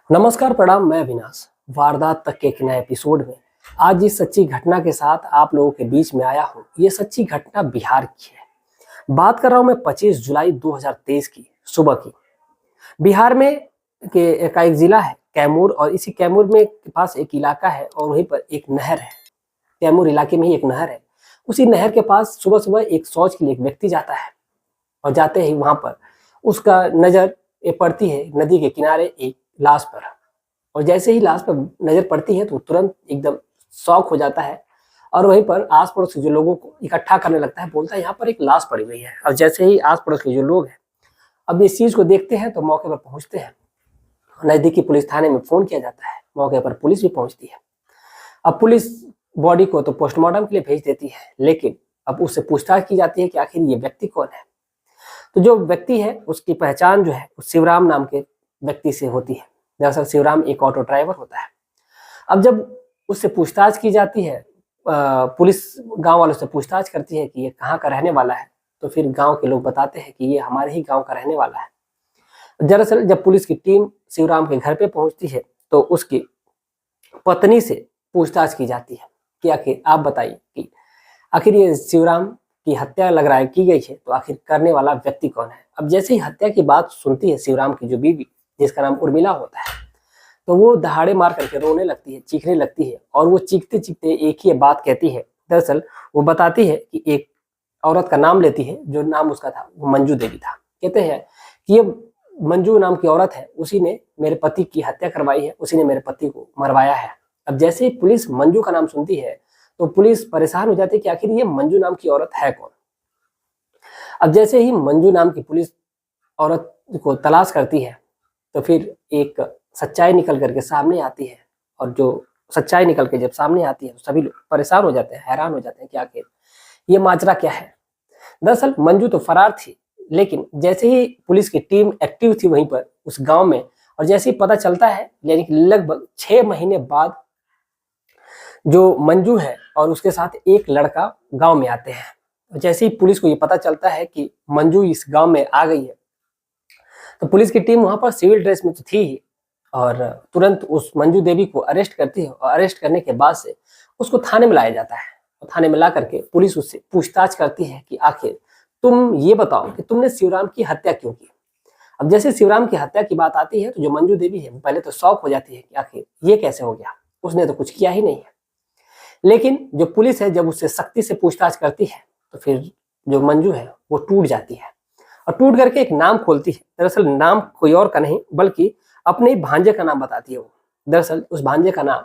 नमस्कार, प्रणाम। मैं अविनाश वारदात तक के एक नए एपिसोड में आज जिस सच्ची घटना के साथ आप लोगों के बीच में आया हूँ, ये सच्ची घटना बिहार की है। बात कर रहा हूँ मैं 25 जुलाई 2023 की सुबह की। बिहार में का एक जिला है कैमूर, और इसी कैमूर में के पास एक इलाका है और वहीं पर एक नहर है। कैमूर इलाके में ही एक नहर है। उसी नहर के पास सुबह सुबह एक शौच के लिए एक व्यक्ति जाता है, और जाते ही वहां पर उसका नजर ये पड़ती है नदी के किनारे एक लाश पर। और जैसे ही लाश पर नजर पड़ती है तो तुरंत एकदम शॉक हो जाता है, और वहीं पर आस पड़ोस के जो लोगों को इकट्ठा करने लगता है। बोलता है यहाँ पर एक लाश पड़ी हुई है। और जैसे ही आस पड़ोस के जो लोग हैं अब इस चीज को देखते हैं तो मौके पर पहुंचते हैं। नजदीकी पुलिस थाने में फोन किया जाता है, मौके पर पुलिस भी पहुंचती है। अब पुलिस बॉडी को तो पोस्टमार्टम के लिए भेज देती है, लेकिन अब उससे पूछताछ की जाती है कि आखिर ये व्यक्ति कौन है। तो जो व्यक्ति है उसकी पहचान जो है शिवराम नाम के व्यक्ति से होती है। दरअसल शिवराम एक ऑटो ड्राइवर होता है। अब जब उससे पूछताछ की जाती है, पुलिस गांव वालों से पूछताछ करती है कि ये कहाँ का रहने वाला है, तो फिर गांव के लोग बताते हैं कि ये हमारे ही गांव का रहने वाला है। दरअसल जब पुलिस की टीम शिवराम के घर पे पहुंचती है तो उसकी पत्नी से पूछताछ की जाती है कि आखिर आप बताइए कि आखिर ये शिवराम की हत्या लग रहा है की गई है, तो आखिर करने वाला व्यक्ति कौन है। अब जैसे ही हत्या की बात सुनती है शिवराम की जो बीवी, जिसका नाम उर्मिला होता है, तो वो दहाड़े मार करके रोने लगती है, चीखने लगती है। और वो चीखते चीखते एक ही बात कहती है। दरअसल वो बताती है कि एक औरत का नाम लेती है, जो नाम उसका था वो मंजू देवी था। कहते हैं कि ये मंजू नाम की औरत है, उसी ने मेरे पति की हत्या करवाई है, उसी ने मेरे पति को मरवाया है। अब जैसे ही पुलिस मंजू का नाम सुनती है तो पुलिस परेशान हो जाती है कि आखिर ये मंजू नाम की औरत है कौन। अब जैसे ही मंजू नाम की पुलिस औरत को तलाश करती है तो फिर एक सच्चाई निकल करके सामने आती है। और जो सच्चाई निकल के जब सामने आती है तो सभी लोग परेशान हो जाते हैं, हैरान हो जाते हैं कि आखिर ये माजरा क्या है। दरअसल मंजू तो फरार थी, लेकिन जैसे ही पुलिस की टीम एक्टिव थी वहीं पर उस गांव में, और जैसे ही पता चलता है, यानी कि लगभग 6 महीने बाद जो मंजू है और उसके साथ एक लड़का गांव में आते हैं। जैसे ही पुलिस को ये पता चलता है कि मंजू इस गांव में आ गई है, तो पुलिस की टीम वहां पर सिविल ड्रेस में तो थी ही, और तुरंत उस मंजू देवी को अरेस्ट करती है। और अरेस्ट करने के बाद से उसको थाने में लाया जाता है। और थाने में ला करके पुलिस उससे पूछताछ करती है कि आखिर तुम ये बताओ कि तुमने शिवराम की हत्या क्यों की। अब जैसे शिवराम की हत्या की बात आती है तो जो मंजू देवी है वो पहले तो शौक हो जाती है कि आखिर ये कैसे हो गया, उसने तो कुछ किया ही नहीं है। लेकिन जो पुलिस है जब उससे सख्ती से पूछताछ करती है तो फिर जो मंजू है वो टूट जाती है, और टूट करके एक नाम खोलती है। दरअसल नाम कोई और का नहीं बल्कि अपने ही भांजे का नाम बताती है वो। दरअसल उस भांजे का नाम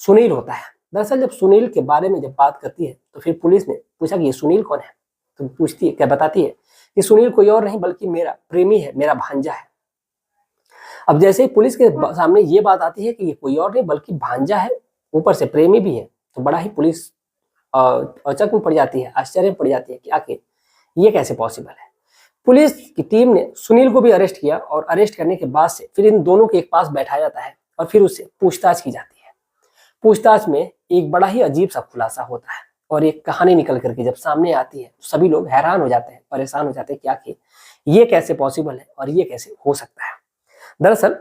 सुनील होता है। दरअसल जब सुनील के बारे में जब बात करती है तो फिर पुलिस ने पूछा कि ये सुनील कौन है, तो पूछती है, क्या बताती है कि सुनील कोई और नहीं बल्कि मेरा प्रेमी है, मेरा भांजा है। अब जैसे ही पुलिस के सामने ये बात आती है कि ये कोई और नहीं बल्कि भांजा है, ऊपर से प्रेमी भी है, तो बड़ा ही पुलिस अचक में पड़ जाती है, आश्चर्य में पड़ जाती है कि आखिर ये कैसे पॉसिबल है। पुलिस की टीम ने सुनील को भी अरेस्ट किया, और अरेस्ट करने के बाद से फिर इन दोनों के एक पास बैठाया जाता है और फिर उससे पूछताछ की जाती है। पूछताछ में एक बड़ा ही अजीब सा खुलासा होता है, और एक कहानी निकल करके जब सामने आती है तो सभी लोग हैरान हो जाते हैं, परेशान हो जाते हैं कि आखिर ये कैसे पॉसिबल है और ये कैसे हो सकता है। दरअसल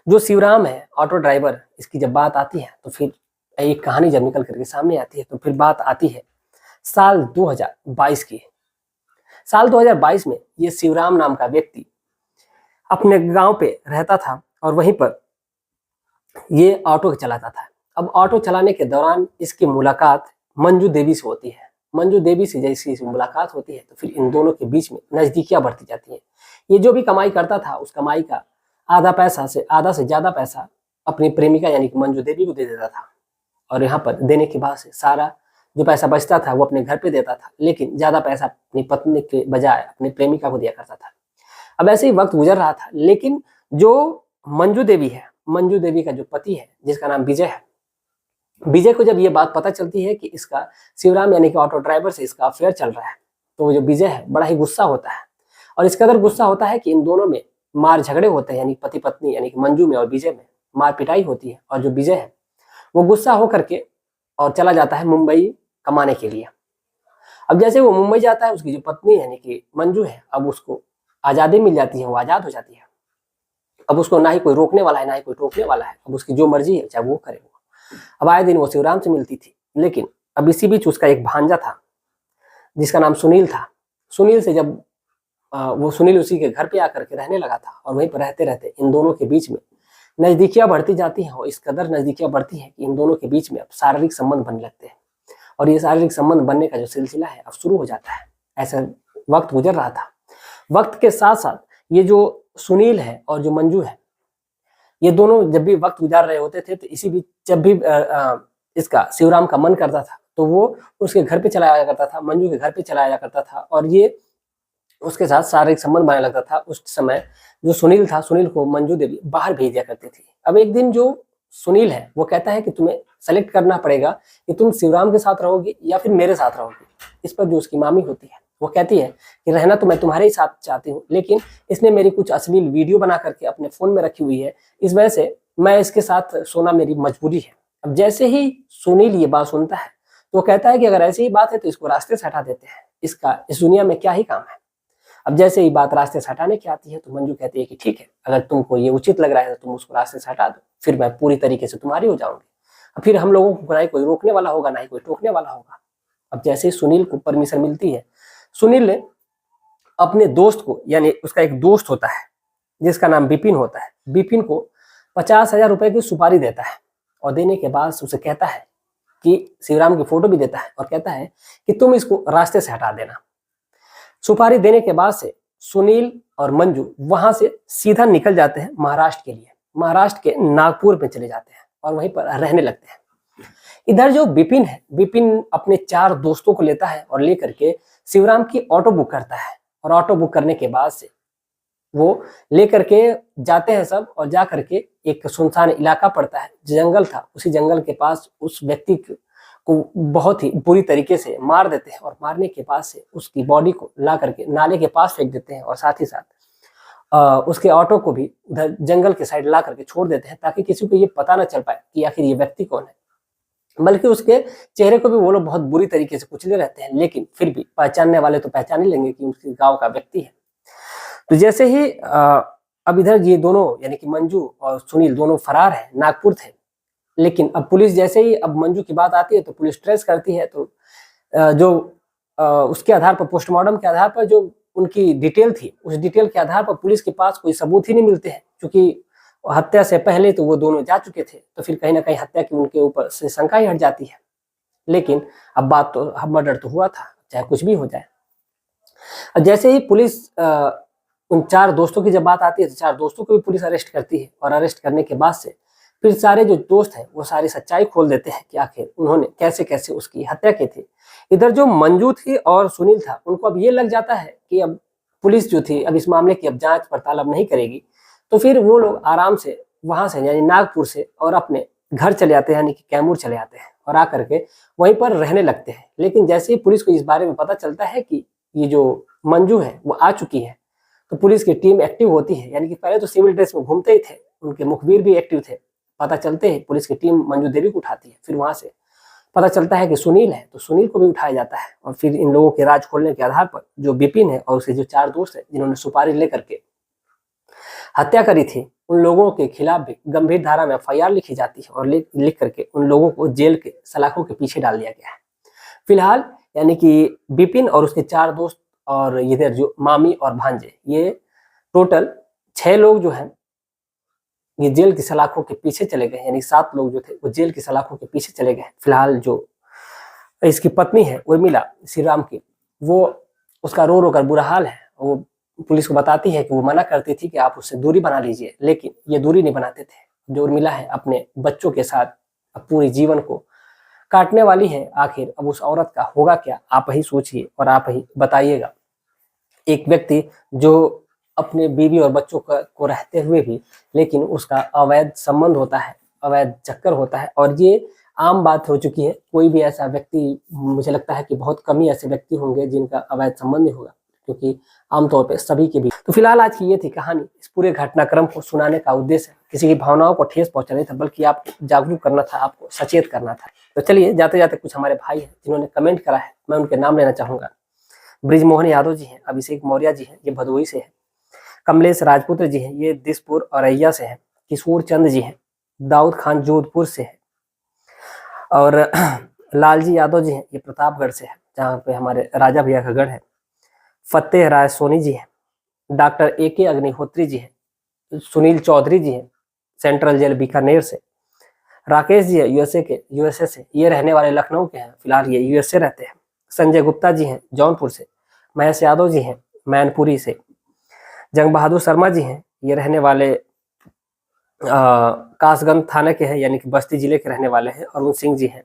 जो शिवराम है ऑटो ड्राइवर, इसकी जब बात आती है तो फिर एक कहानी जब निकल करके सामने आती है तो फिर बात आती है साल 2022 की। साल 2022 में ये शिवराम नाम का व्यक्ति अपने गांव पे रहता था, और वहीं पर ये ऑटो चलाता था। अब ऑटो चलाने के दौरान इसकी मुलाकात मंजू देवी से होती है। मंजू देवी से जैसी इसकी मुलाकात होती है तो फिर इन दोनों के बीच में नजदीकियां बढ़ती जाती हैं। ये जो भी कमाई करता था उस कमाई का आधा से ज्यादा पैसा अपनी प्रेमिका यानी कि मंजू देवी को दे देता था, और यहाँ पर देने के बाद से सारा जो पैसा बचता था वो अपने घर पे देता था, लेकिन ज्यादा पैसा अपनी पत्नी के बजाय अपनी प्रेमिका को दिया करता था। अब ऐसे ही वक्त गुजर रहा था, लेकिन जो मंजू देवी है, मंजू देवी का जो पति है जिसका नाम विजय है, विजय को जब ये बात पता चलती है कि इसका शिवराम यानी कि ऑटो ड्राइवर से इसका अफेयर चल रहा है, तो वो जो विजय है बड़ा ही गुस्सा होता है। और इस कदर गुस्सा होता है कि इन दोनों में मार झगड़े होते हैं, यानी पति पत्नी यानी कि मंजू में और विजय में मार पिटाई होती है। और जो विजय है वो गुस्सा होकर के और चला जाता है मुंबई कमाने के लिए। अब जैसे वो मुंबई जाता है, उसकी जो पत्नी यानी कि मंजू है, अब उसको आजादी मिल जाती है, वो आजाद हो जाती है। अब उसको ना ही कोई रोकने वाला है ना ही कोई टोकने वाला है, अब उसकी जो मर्जी है चाहे वो करे। वो अब आए दिन वो शिवराम से मिलती थी, लेकिन अब इसी बीच उसका एक भांजा था जिसका नाम सुनील था। सुनील से जब वो सुनील उसी के घर पे आकर के रहने लगा था और वहीं पर रहते रहते इन दोनों के बीच में नजदीकियां बढ़ती जाती हैं और इस कदर नजदीकियां बढ़ती हैं कि इन दोनों के बीच में अब शारीरिक संबंध बनने लगते हैं। और ये शारीरिक संबंध बनने का जो सिलसिला है अब शुरू हो जाता है। ऐसा वक्त गुजर रहा था। वक्त के साथ साथ ये जो सुनील है और जो मंजू है, ये दोनों जब भी वक्त गुजार रहे होते थे तो इसी बीच जब भी इसका शिवराम का मन करता था तो वो उसके घर पे चला आया करता था, मंजू के घर पे चला आया करता था और ये उसके साथ शारीरिक संबंध बनाने लगता था। उस समय जो सुनील था, सुनील को मंजू देवी बाहर भेज दिया करती थी। अब एक दिन जो सुनील है वो कहता है कि तुम्हें सेलेक्ट करना पड़ेगा कि तुम शिवराम के साथ रहोगी या फिर मेरे साथ रहोगी। इस पर जो उसकी मामी होती है वो कहती है कि रहना तो मैं तुम्हारे ही साथ चाहती हूँ, लेकिन इसने मेरी कुछ अश्लील वीडियो बना करके अपने फोन में रखी हुई है, इस वजह से मैं इसके साथ सोना मेरी मजबूरी है। अब जैसे ही सुनील ये बात सुनता है तो वो कहता है कि अगर ऐसी ही बात है तो इसको रास्ते से हटा देते हैं, इसका इस दुनिया में क्या ही काम है। अब जैसे ही बात रास्ते से हटाने की आती है तो मंजू कहती है कि ठीक है, अगर तुमको ये उचित लग रहा है तो तुम उसको रास्ते से हटा दो, फिर मैं पूरी तरीके से तुम्हारी हो जाऊंगी। फिर हम लोगों को ना ही कोई रोकने वाला होगा ना ही कोई टोकने वाला होगा। अब जैसे ही सुनील को परमिशन मिलती है, सुनील ने अपने दोस्त को, यानी उसका एक दोस्त होता है जिसका नाम बिपिन होता है, बिपिन को 50,000 रुपए की सुपारी देता है और देने के बाद उसे कहता है कि शिवराम की फोटो भी देता है और कहता है कि तुम इसको रास्ते से हटा देना। सुपारी देने के बाद से सुनील और मंजू वहां से सीधा निकल जाते हैं महाराष्ट्र के लिए। महाराष्ट्र के नागपुर में चले जाते हैं और वहीं पर रहने लगते हैं। इधर जो बिपिन है, बिपिन अपने 4 दोस्तों को लेता है और लेकर के शिवराम की ऑटो बुक करता है और ऑटो बुक करने के बाद से वो लेकर के जाते हैं सब और जा करके एक सुनसान इलाका पड़ता है, जंगल था, उसी जंगल के पास उस व्यक्ति को बहुत ही बुरी तरीके से मार देते हैं और मारने के बाद से उसकी बॉडी को ला करके नाले के पास फेंक देते हैं और साथ ही साथ उसके ऑटो को भी उधर जंगल के साइड ला करके छोड़ देते हैं ताकि किसी को ये पता ना चल पाए कि आखिर ये व्यक्ति कौन है। बल्कि उसके चेहरे को भी वो लोग बहुत बुरी तरीके से कुचले रहते हैं, लेकिन फिर भी पहचानने वाले तो पहचान ही लेंगे कि उसके गांव का व्यक्ति है। तो जैसे ही अब इधर ये दोनों यानी कि मंजू और सुनील दोनों फरार है, नागपुर थे, लेकिन अब पुलिस जैसे ही अब मंजू की बात आती है तो पुलिस ट्रेस करती है। तो जो उसके आधार पर, पोस्टमार्टम के आधार पर जो उनकी डिटेल थी, उस डिटेल के आधार पर पुलिस के पास कोई सबूत ही नहीं मिलते हैं, क्योंकि हत्या से पहले तो वो दोनों जा चुके थे, तो फिर कहीं ना कहीं हत्या की उनके ऊपर से शंका ही हट जाती है। लेकिन अब बात तो, अब मर्डर तो हुआ था, चाहे कुछ भी हो जाए। अब जैसे ही पुलिस उन 4 दोस्तों की जब बात आती है तो 4 दोस्तों को भी पुलिस अरेस्ट करती है और अरेस्ट करने के बाद से फिर सारे जो दोस्त हैं वो सारी सच्चाई खोल देते हैं कि आखिर उन्होंने कैसे कैसे उसकी हत्या की थी। इधर जो मंजू थी और सुनील था, उनको अब ये लग जाता है कि अब पुलिस जो थी अब इस मामले की अब जांच पड़ताल अब नहीं करेगी, तो फिर वो लोग आराम से वहां से यानी नागपुर से और अपने घर चले आते हैं, यानी कि कैमूर चले आते हैं और आकर के वहीं पर रहने लगते हैं। लेकिन जैसे ही पुलिस को इस बारे में पता चलता है कि ये जो मंजू है वो आ चुकी है, तो पुलिस की टीम एक्टिव होती है। यानी कि पहले तो सिविल ड्रेस में घूमते ही थे, उनके मुखबिर भी एक्टिव थे। पता चलते ही पुलिस की टीम मंजू देवी को उठाती है। फिर वहां से पता चलता है कि सुनील है, तो सुनील को भी उठाया जाता है और फिर इन लोगों के राज खोलने के आधार पर जो बिपिन है और उसके जो 4 दोस्त है जिन्होंने सुपारी लेकर के हत्या करी थी, उन लोगों के खिलाफ भी गंभीर धारा में एफआईआर लिखी जाती है और लिख करके उन लोगों को जेल के सलाखों के पीछे डाल दिया गया है। फिलहाल यानी कि बिपिन और उसके 4 दोस्त और इधर जो मामी और भांजे, ये टोटल 6 लोग जो हैं ये जेल की सलाखों के पीछे चले गए, यानी 7 लोग जो थे वो जेल की सलाखों के पीछे चले गए। फिलहाल जो इसकी पत्नी है उर्मिला श्रीराम की, वो उसका रो रो कर बुरा हाल है। वो पुलिस को बताती है कि वो मना करती थी कि आप उससे दूरी बना लीजिए, लेकिन ये दूरी नहीं बनाते थे। जो उर्मिला है अपने बच्चों के साथ अब पूरे जीवन को काटने वाली है। आखिर अब उस औरत का होगा क्या, आप ही सोचिए और आप ही बताइएगा। एक व्यक्ति जो अपने बीवी और बच्चों को रहते हुए भी, लेकिन उसका अवैध संबंध होता है, अवैध चक्कर होता है, और ये आम बात हो चुकी है। कोई भी ऐसा व्यक्ति, मुझे लगता है कि बहुत कम ही ऐसे व्यक्ति होंगे जिनका अवैध संबंध नहीं होगा, क्योंकि आमतौर पे सभी के भी। तो फिलहाल आज की ये थी कहानी। इस पूरे घटनाक्रम को सुनाने का उद्देश्य किसी की भावनाओं को ठेस पहुंचाना नहीं था, बल्कि आपको जागरूक करना था, आपको सचेत करना था। तो चलिए जाते जाते कुछ हमारे भाई हैं जिन्होंने कमेंट करा है, मैं उनके नाम लेना चाहूंगा। ब्रिजमोहन यादव जी हैं, अभिषेक मौर्य जी हैं, ये भदोही से है। कमलेश राजपुत्र जी हैं, ये दिसपुर औरैया से हैं। किशोर चंद जी हैं, दाऊद खान जोधपुर से है। और लालजी यादव जी हैं, ये प्रतापगढ़ से है, जहाँ पे हमारे राजा भैया का गढ़ है। फतेह राय सोनी जी हैं। डॉक्टर AK अग्निहोत्री जी हैं। सुनील चौधरी जी हैं, सेंट्रल जेल बीकानेर से। राकेश जी है यूएसए से, ये रहने वाले लखनऊ के हैं, फिलहाल ये यूएसए रहते हैं। संजय गुप्ता जी हैं जौनपुर से। महेश यादव जी हैं मैनपुरी से। जंग बहादुर शर्मा जी हैं, ये रहने वाले कासगंज थाने के हैं, यानी कि बस्ती जिले के रहने वाले हैं। अरुण सिंह जी हैं।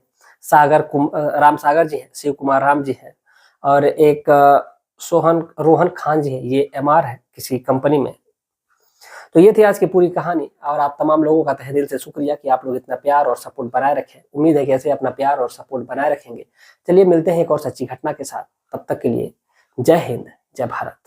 राम सागर जी हैं, शिव कुमार राम जी हैं। और एक रोहन खान जी हैं, ये MR है किसी कंपनी में। तो ये थी आज की पूरी कहानी, और आप तमाम लोगों का तहे दिल से शुक्रिया कि आप लोग इतना प्यार और सपोर्ट बनाए रखें। उम्मीद है कि ऐसे अपना प्यार और सपोर्ट बनाए रखेंगे। चलिए मिलते हैं एक और सच्ची घटना के साथ, तब तक के लिए जय हिंद, जय भारत।